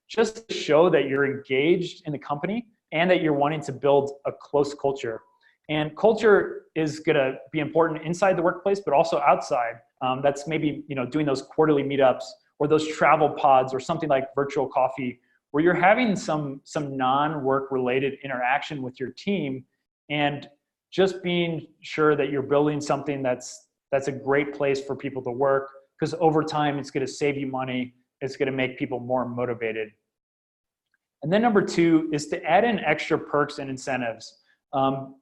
just to show that you're engaged in the company and that you're wanting to build a close culture. And culture is going to be important inside the workplace, but also outside. That's maybe doing those quarterly meetups or those travel pods or something like virtual coffee, where you're having some non-work related interaction with your team, and just being sure that you're building something that's a great place for people to work, because over time it's going to save you money. It's going to make people more motivated. And then number two is to add in extra perks and incentives.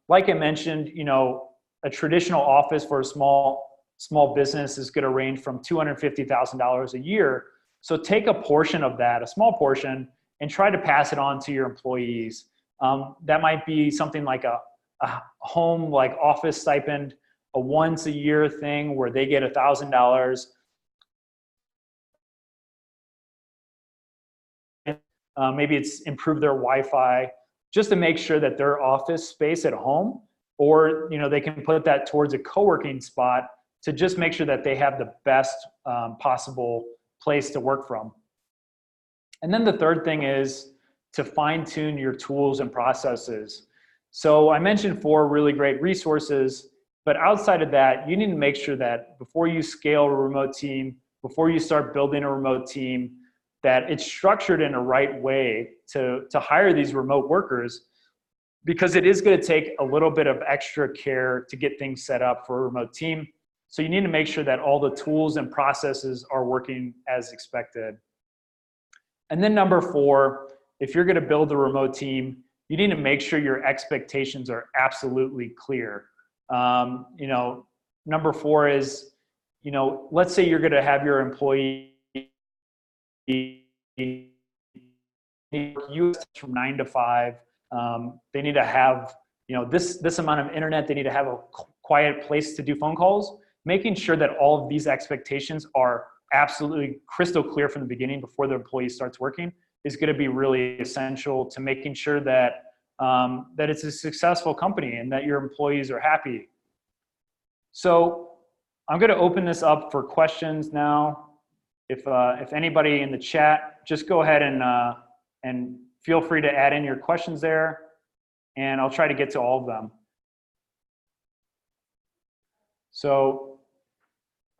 Like I mentioned, a traditional office for a small business is going to range from $250,000 a year. So take a portion of that, a small portion, and try to pass it on to your employees. That might be something like a home office stipend, a once a year thing where they get $1,000. maybe it's improve their Wi-Fi, just to make sure that their office space at home, or they can put that towards a co-working spot to just make sure that they have the best possible place to work from. And then the third thing is to fine-tune your tools and processes. So I mentioned 4 really great resources, but outside of that, you need to make sure that before you scale a remote team, before you start building a remote team, that it's structured in a right way to hire these remote workers, because it is going to take a little bit of extra care to get things set up for a remote team. So you need to make sure that all the tools and processes are working as expected. And then number 4, if you're going to build a remote team, you need to make sure your expectations are absolutely clear. Number 4 is, let's say you're going to have your employee use from 9 to 5. They need to have, this amount of internet. They need to have a quiet place to do phone calls. Making sure that all of these expectations are absolutely crystal clear from the beginning before the employee starts working is going to be really essential to making sure that that it's a successful company and that your employees are happy. So I'm going to open this up for questions now. If anybody in the chat, just go ahead and feel free to add in your questions there, and I'll try to get to all of them. So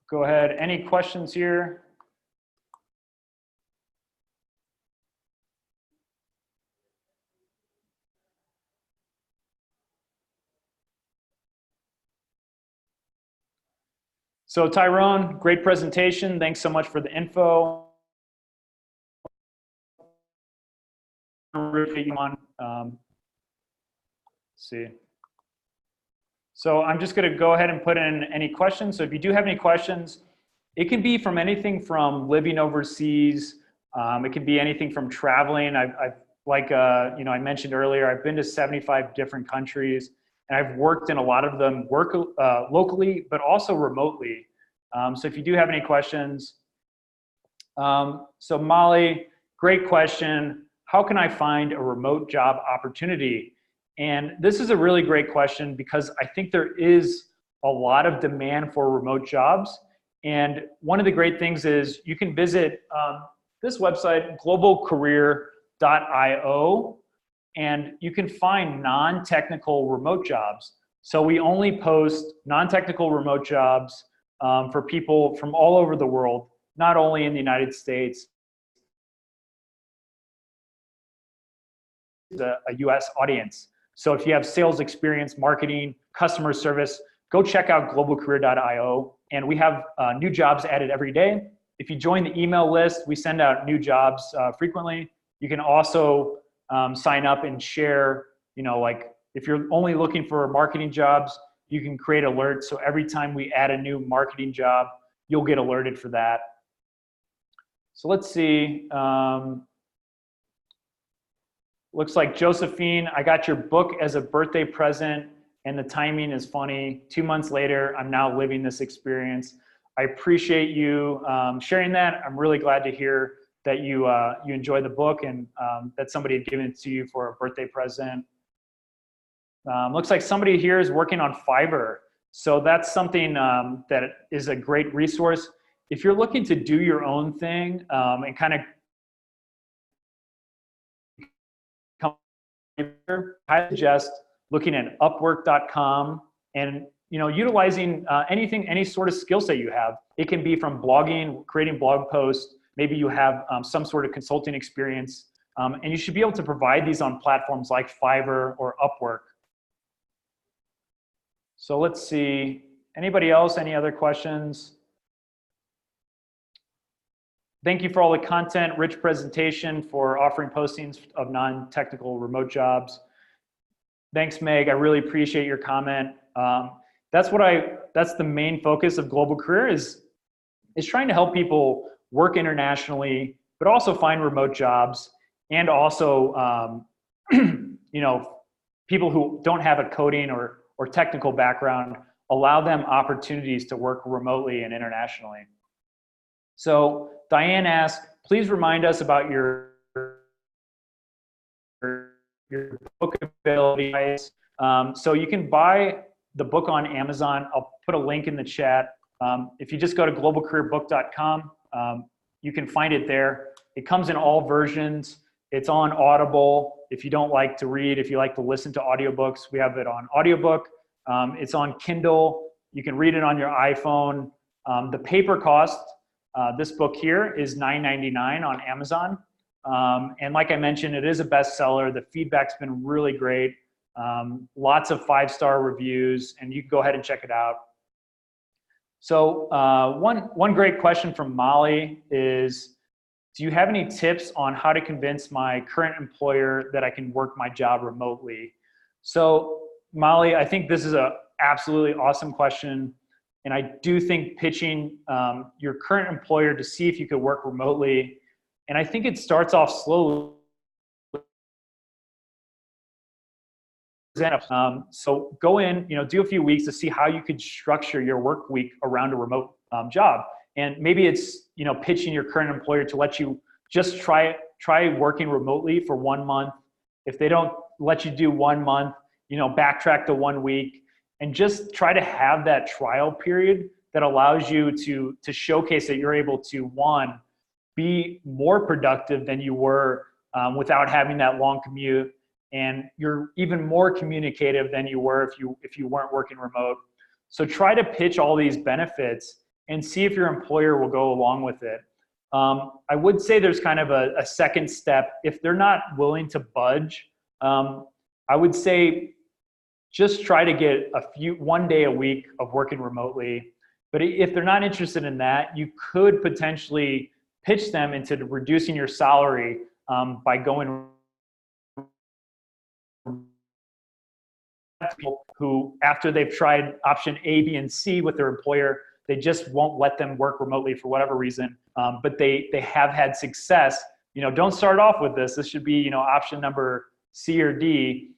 go ahead. Any questions here? So Tyrone, great presentation. Thanks so much for the info. Let's see. So I'm just going to go ahead and put in any questions. So if you do have any questions, it can be from anything from living overseas. It can be anything from traveling. I mentioned earlier, I've been to 75 different countries, and I've worked in a lot of them locally, but also remotely. So if you do have any questions. So Molly, great question. How can I find a remote job opportunity? And this is a really great question because I think there is a lot of demand for remote jobs. And one of the great things is you can visit this website, globalcareer.io, and you can find non-technical remote jobs. So we only post non-technical remote jobs for people from all over the world, not only in the United States. A US audience. So if you have sales experience, marketing, customer service, go check out globalcareer.io. And we have new jobs added every day. If you join the email list, we send out new jobs frequently. You can also sign up and share, like if you're only looking for marketing jobs, you can create alerts. So every time we add a new marketing job, you'll get alerted for that. So let's see. Looks like Josephine, I got your book as a birthday present, and the timing is funny. 2 months later, I'm now living this experience. I appreciate you sharing that. I'm really glad to hear that you enjoyed the book and that somebody had given it to you for a birthday present. Looks like somebody here is working on Fiverr. So that's something that is a great resource. If you're looking to do your own thing and kind of I suggest looking at upwork.com and utilizing any sort of skill set you have. It can be from blogging, creating blog posts. Maybe you have some sort of consulting experience, and you should be able to provide these on platforms like Fiverr or Upwork. So let's see. Anybody else? Any other questions? Thank you for all the content, rich presentation, for offering postings of non-technical remote jobs. Thanks, Meg. I really appreciate your comment. That's the main focus of Global Career is trying to help people work internationally, but also find remote jobs, and also people who don't have a coding or technical background, allow them opportunities to work remotely and internationally. So Diane asked, please remind us about your your bookability. So you can buy the book on Amazon. I'll put a link in the chat. If you just go to globalcareerbook.com, you can find it there. It comes in all versions. It's on Audible. If you don't like to read, if you like to listen to audiobooks, we have it on audiobook. It's on Kindle. You can read it on your iPhone. The paper cost, this book here, is $9.99 on Amazon. And like I mentioned, it is a bestseller. The feedback's been really great. Lots of 5-star reviews, and you can go ahead and check it out. So one great question from Molly is, do you have any tips on how to convince my current employer that I can work my job remotely? So Molly, I think this is an absolutely awesome question. And I do think pitching your current employer to see if you could work remotely, and I think it starts off slowly. So go in, do a few weeks to see how you could structure your work week around a remote job. And maybe it's, pitching your current employer to let you just try working remotely for 1 month. If they don't let you do 1 month, backtrack to 1 week, and just try to have that trial period that allows you to showcase that you're able to, one, be more productive than you were without having that long commute, and you're even more communicative than you were if you weren't working remote. So try to pitch all these benefits and see if your employer will go along with it. I would say there's kind of a second step. If they're not willing to budge, I would say just try to get 1 day a week of working remotely. But if they're not interested in that, you could potentially pitch them into reducing your salary by going people who, after they've tried option A, B, and C with their employer, they just won't let them work remotely for whatever reason. But they have had success. Don't start off with this. This should be, option number C or D.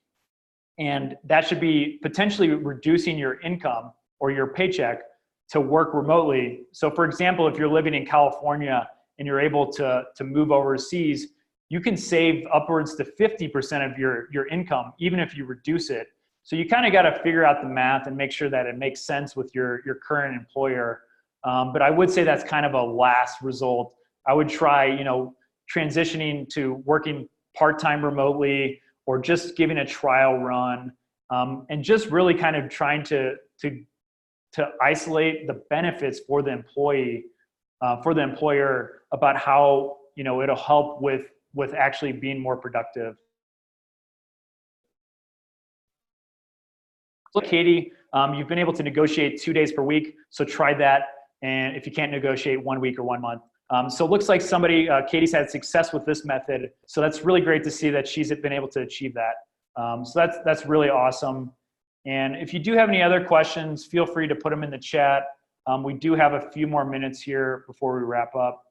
And that should be potentially reducing your income or your paycheck to work remotely. So for example, if you're living in California and you're able to move overseas, you can save upwards to 50% of your income, even if you reduce it. So you kind of got to figure out the math and make sure that it makes sense with your current employer. But I would say that's kind of a last result. I would try, transitioning to working part-time remotely, or just giving a trial run, and just really kind of trying to isolate the benefits for the employee, for the employer, about how it'll help with actually being more productive. So Katie, you've been able to negotiate 2 days per week, so try that. And if you can't negotiate 1 week or 1 month. So it looks like Katie's had success with this method. So that's really great to see that she's been able to achieve that. So that's really awesome. And if you do have any other questions, feel free to put them in the chat. We do have a few more minutes here before we wrap up.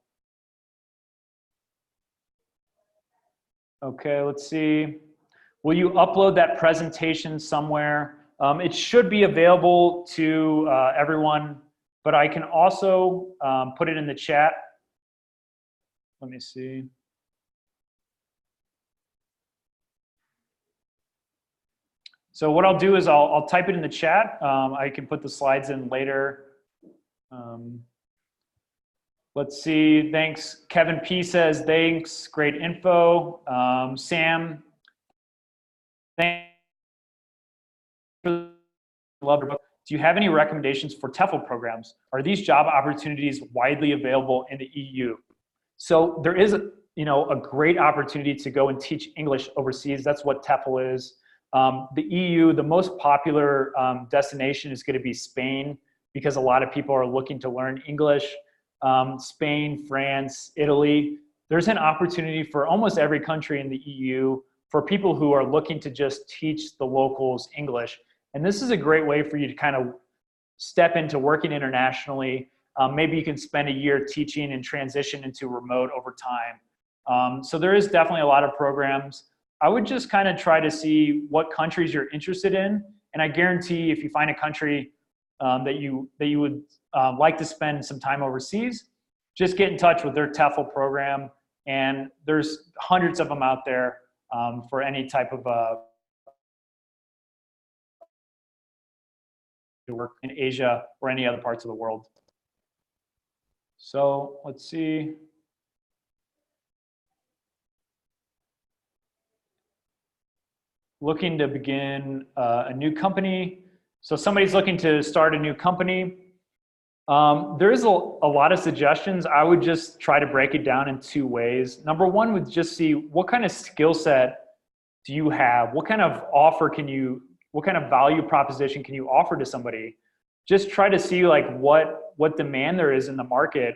Okay, let's see. Will you upload that presentation somewhere? It should be available to everyone, but I can also put it in the chat. Let me see. So what I'll do is I'll type it in the chat. I can put the slides in later. Let's see, thanks. Kevin P says, thanks, great info. Sam, thanks for love your book. Do you have any recommendations for TEFL programs? Are these job opportunities widely available in the EU? So there is a great opportunity to go and teach English overseas. That's what TEFL is. The EU, the most popular destination is going to be Spain, because a lot of people are looking to learn English. Spain, France, Italy. There's an opportunity for almost every country in the EU for people who are looking to just teach the locals English. And this is a great way for you to kind of step into working internationally. Maybe you can spend a year teaching and transition into remote over time. So there is definitely a lot of programs. I would just kind of try to see what countries you're interested in. And I guarantee if you find a country that you would like to spend some time overseas, just get in touch with their TEFL program. And there's hundreds of them out there. for any type of work in Asia or any other parts of the world. So let's see. Looking to begin a new company. So somebody's looking to start a new company. There is a lot of suggestions. I would just try to break it down in two ways. Number one would just see what kind of skill set do you have? What kind of offer can you, what kind of value proposition can you offer to somebody? Just try to see like what demand there is in the market.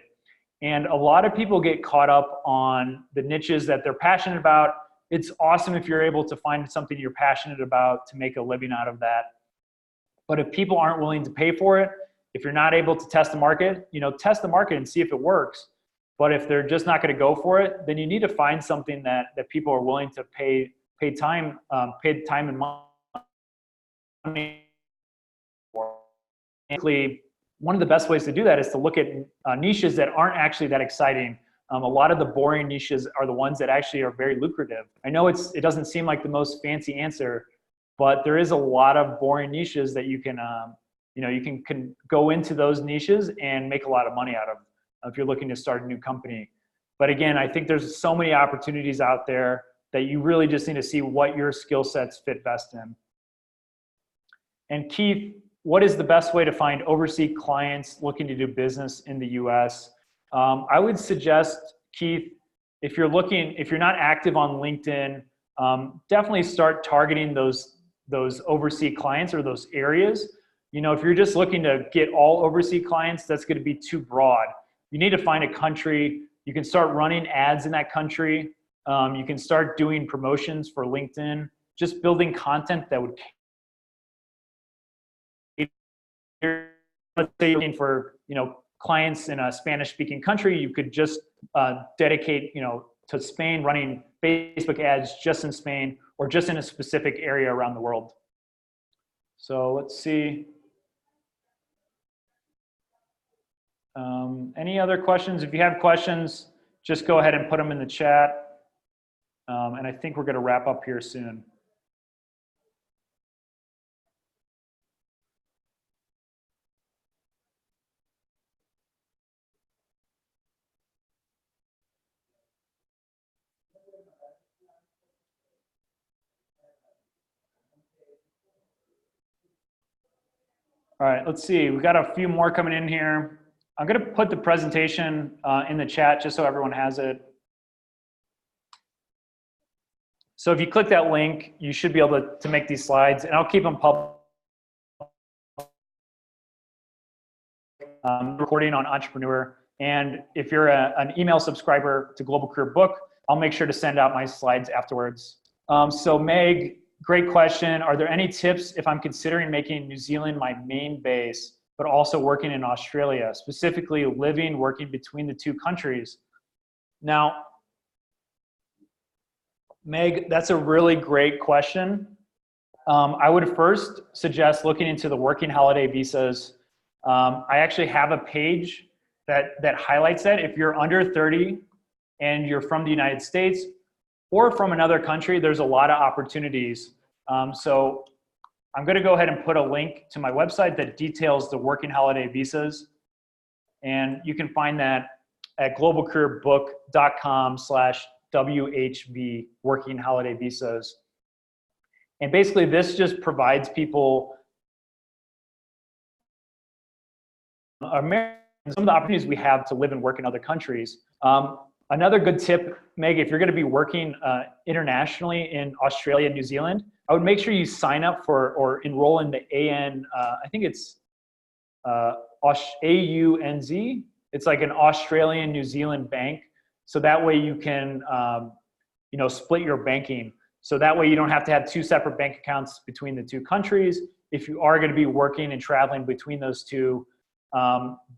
And a lot of people get caught up on the niches that they're passionate about. It's awesome if you're able to find something you're passionate about to make a living out of that. But if people aren't willing to pay for it, if you're not able to test the market, test the market and see if it works. But if they're just not going to go for it, then you need to find something that people are willing to pay time and money for. And one of the best ways to do that is to look at niches that aren't actually that exciting. A lot of the boring niches are the ones that actually are very lucrative. I know it doesn't seem like the most fancy answer, but there is a lot of boring niches that you can go into those niches and make a lot of money out of if you're looking to start a new company. But again, I think there's so many opportunities out there that you really just need to see what your skill sets fit best in. And Keith, what is the best way to find overseas clients looking to do business in the US? I would suggest, Keith, if you're not active on LinkedIn, definitely start targeting those overseas clients or those areas. If you're just looking to get all overseas clients, that's going to be too broad. You need to find a country. You can start running ads in that country. You can start doing promotions for LinkedIn, just building content that would, let's say you're looking for, clients in a Spanish-speaking country, you could just dedicate, to Spain, running Facebook ads just in Spain or just in a specific area around the world. So let's see. Any other questions? If you have questions, just go ahead and put them in the chat. And I think we're going to wrap up here soon. All right, let's see. We've got a few more coming in here. I'm going to put the presentation in the chat just so everyone has it. So if you click that link, you should be able to make these slides, and I'll keep them public. Recording on Entrepreneur. And if you're an email subscriber to Global Career Book, I'll make sure to send out my slides afterwards. So Meg, great question. Are there any tips if I'm considering making New Zealand my main base, but also working in Australia, specifically working between the two countries? Now, Meg, that's a really great question. I would first suggest looking into the working holiday visas. I actually have a page that highlights that. If you're under 30 and you're from the United States or from another country, there's a lot of opportunities. So I'm going to go ahead and put a link to my website that details the working holiday visas. And you can find that at globalcareerbook.com/WHV, working holiday visas. And basically this just provides people some of the opportunities we have to live and work in other countries. Another good tip, Meg, if you're going to be working internationally in Australia and New Zealand, I would make sure you sign up for or enroll in the I think it's AUNZ. It's like an Australian New Zealand bank. So that way you can, split your banking. So that way you don't have to have two separate bank accounts between the two countries. If you are going to be working and traveling between those two,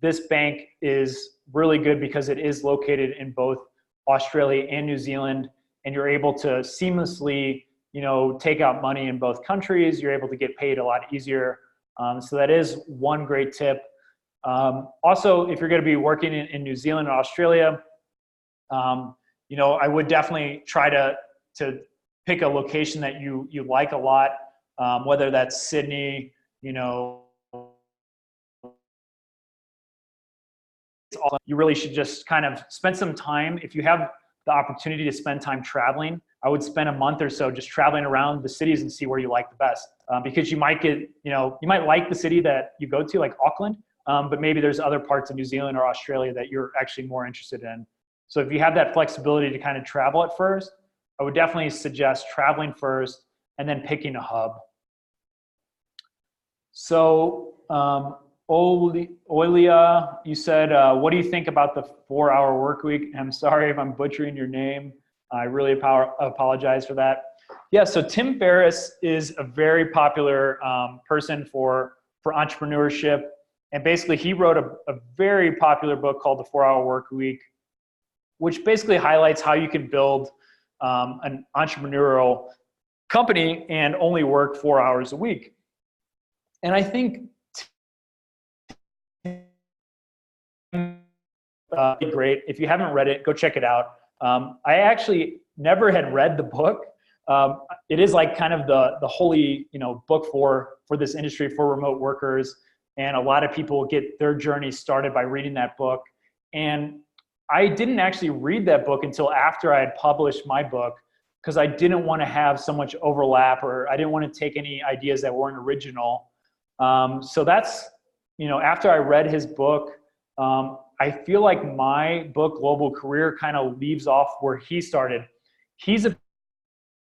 this bank is really good because it is located in both Australia and New Zealand, and you're able to seamlessly, take out money in both countries. You're able to get paid a lot easier. So that is one great tip. Also, if you're going to be working in New Zealand or Australia, I would definitely try to pick a location that you like a lot, whether that's Sydney, you know, you really should just kind of spend some time. If you have the opportunity to spend time traveling, I would spend a month or so just traveling around the cities and see where you like the best. Because you might get, you might like the city that you go to, like Auckland, but maybe there's other parts of New Zealand or Australia that you're actually more interested in. So if you have that flexibility to kind of travel at first, I would definitely suggest traveling first and then picking a hub. So, Olia, you said, what do you think about the 4-hour work week? I'm sorry if I'm butchering your name. I really apologize for that. Yeah, so Tim Ferriss is a very popular person for entrepreneurship. And basically he wrote a very popular book called The 4-Hour Work Week, which basically highlights how you can build an entrepreneurial company and only work 4 hours a week. And I think great. If you haven't read it, go check it out. I actually never had read the book. It is like kind of the holy, book for this industry, for remote workers. And a lot of people get their journey started by reading that book. And I didn't actually read that book until after I had published my book, because I didn't want to have so much overlap, or I didn't want to take any ideas that weren't original. So that's, after I read his book, I feel like my book, Global Career, kind of leaves off where he started. He's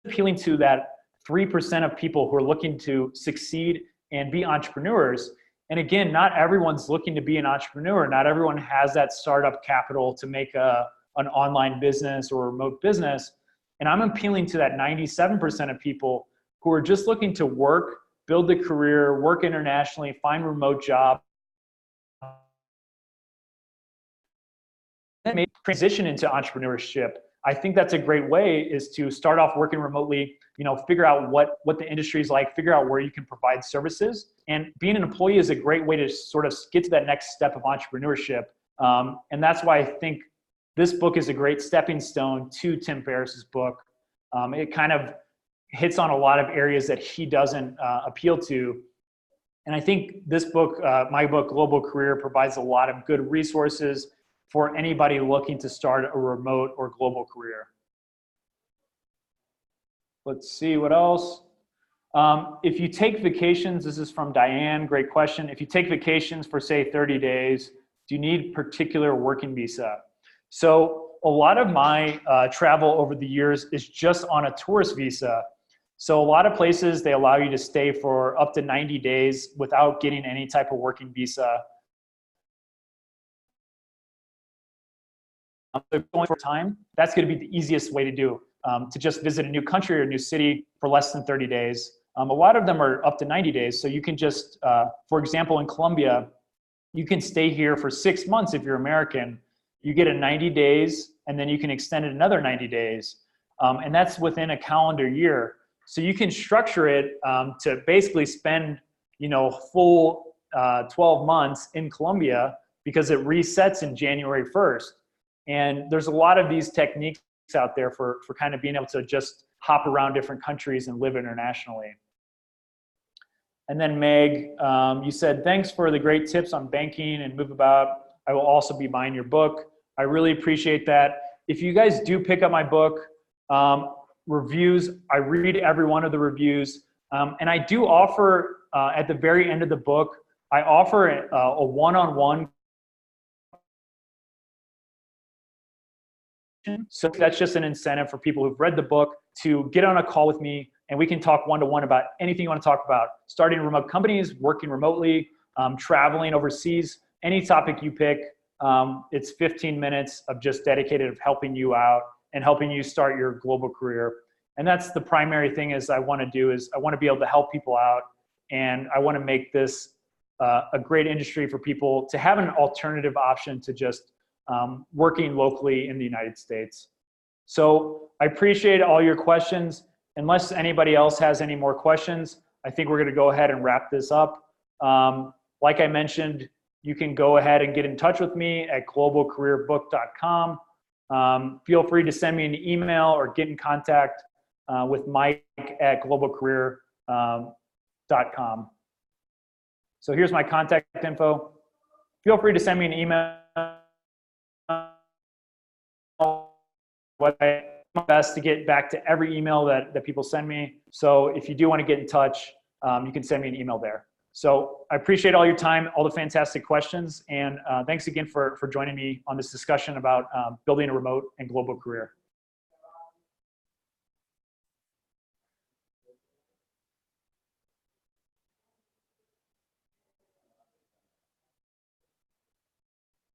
appealing to that 3% of people who are looking to succeed and be entrepreneurs. And again, not everyone's looking to be an entrepreneur. Not everyone has that startup capital to make an online business or a remote business. And I'm appealing to that 97% of people who are just looking to work, build a career, work internationally, find a remote job, and maybe transition into entrepreneurship. I think that's a great way, is to start off working remotely, figure out what the industry is like, figure out where you can provide services. And being an employee is a great way to sort of get to that next step of entrepreneurship. And that's why I think this book is a great stepping stone to Tim Ferriss's book. It kind of hits on a lot of areas that he doesn't appeal to. And I think this book, my book, Global Career, provides a lot of good resources for anybody looking to start a remote or global career. Let's see what else. If you take vacations, this is from Diane, great question. If you take vacations for say 30 days, do you need particular working visa? So a lot of my travel over the years is just on a tourist visa. So a lot of places, they allow you to stay for up to 90 days without getting any type of working visa. So going for time, that's going to be the easiest way to do, to just visit a new country or a new city for less than 30 days. A lot of them are up to 90 days. So you can just, for example, in Colombia, you can stay here for 6 months if you're American. You get a 90 days, and then you can extend it another 90 days. And that's within a calendar year. So you can structure it to basically spend, full 12 months in Colombia, because it resets in January 1st. And there's a lot of these techniques out there for kind of being able to just hop around different countries and live internationally. And then Meg, you said, thanks for the great tips on banking and move about. I will also be buying your book. I really appreciate that. If you guys do pick up my book, reviews, I read every one of the reviews. And I do offer, at the very end of the book, I offer a one-on-one. So that's just an incentive for people who've read the book to get on a call with me, and we can talk one-to-one about anything you want to talk about. Starting remote companies, working remotely, traveling overseas, any topic you pick. It's 15 minutes of just dedicated of helping you out and helping you start your global career. And that's the primary thing is I want to do is I want to be able to help people out, and I want to make this a great industry for people to have an alternative option to just working locally in the United States. So I appreciate all your questions. Unless anybody else has any more questions, I think we're going to go ahead and wrap this up. Like I mentioned, you can go ahead and get in touch with me at globalcareerbook.com. Feel free to send me an email or get in contact with Mike at globalcareer.com. So here's my contact info. Feel free to send me an email. My best to get back to every email that people send me. So if you do want to get in touch, you can send me an email there. So I appreciate all your time, all the fantastic questions, and thanks again for joining me on this discussion about building a remote and global career.